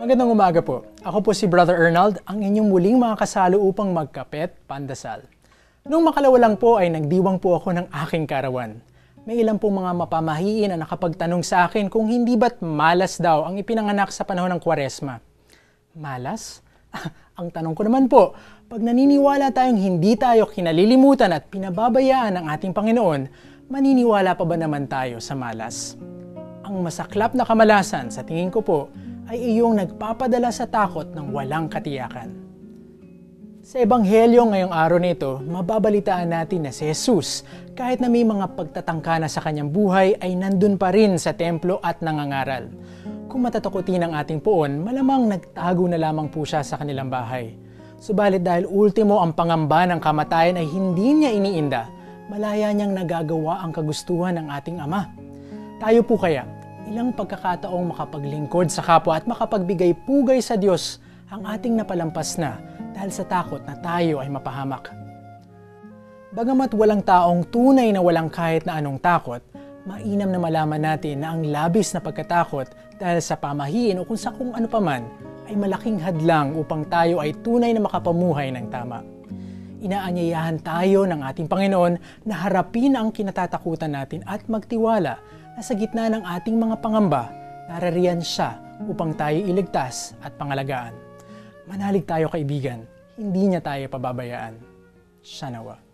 Magandang umaga po. Ako po si Brother Arnold, ang inyong muling mga kasalo upang magkapet, pandasal. Noong makalawa lang po ay nagdiwang po ako ng aking karawan. May ilang pong mga mapamahiin na nakapagtanong sa akin kung hindi ba't malas daw ang ipinanganak sa panahon ng Kwaresma. Malas? Ang tanong ko naman po, pag naniniwala tayong hindi tayo kinalilimutan at pinababayaan ng ating Panginoon, maniniwala pa ba naman tayo sa malas? Ang masaklap na kamalasan sa tingin ko po ay iyong nagpapadala sa takot ng walang katiyakan. Sa Ebanghelyo ngayong araw nito, mababalitaan natin na si Jesus, kahit na may mga pagtatangka na sa kanyang buhay, ay nandun pa rin sa templo at nangangaral. Kung matatakutin ang ating poon, malamang nagtago na lamang po siya sa kanilang bahay. Subalit dahil ultimo ang pangamba ng kamatayan ay hindi niya iniinda, malaya niyang nagagawa ang kagustuhan ng ating Ama. Tayo po kaya, ilang pagkakataong makapaglingkod sa kapwa at makapagbigay pugay sa Diyos ang ating napalampas na dahil sa takot na tayo ay mapahamak. Bagamat walang taong tunay na walang kahit na anong takot, mainam na malaman natin na ang labis na pagkatakot dahil sa pamahiin o kung sa kung ano paman ay malaking hadlang upang tayo ay tunay na makapamuhay ng tama. Inaanyayahan tayo ng ating Panginoon na harapin ang kinatatakutan natin at magtiwala na sa gitna ng ating mga pangamba, narariyan siya upang tayo iligtas at pangalagaan. Manalig tayo kaibigan, hindi niya tayo pababayaan. Siya nawa.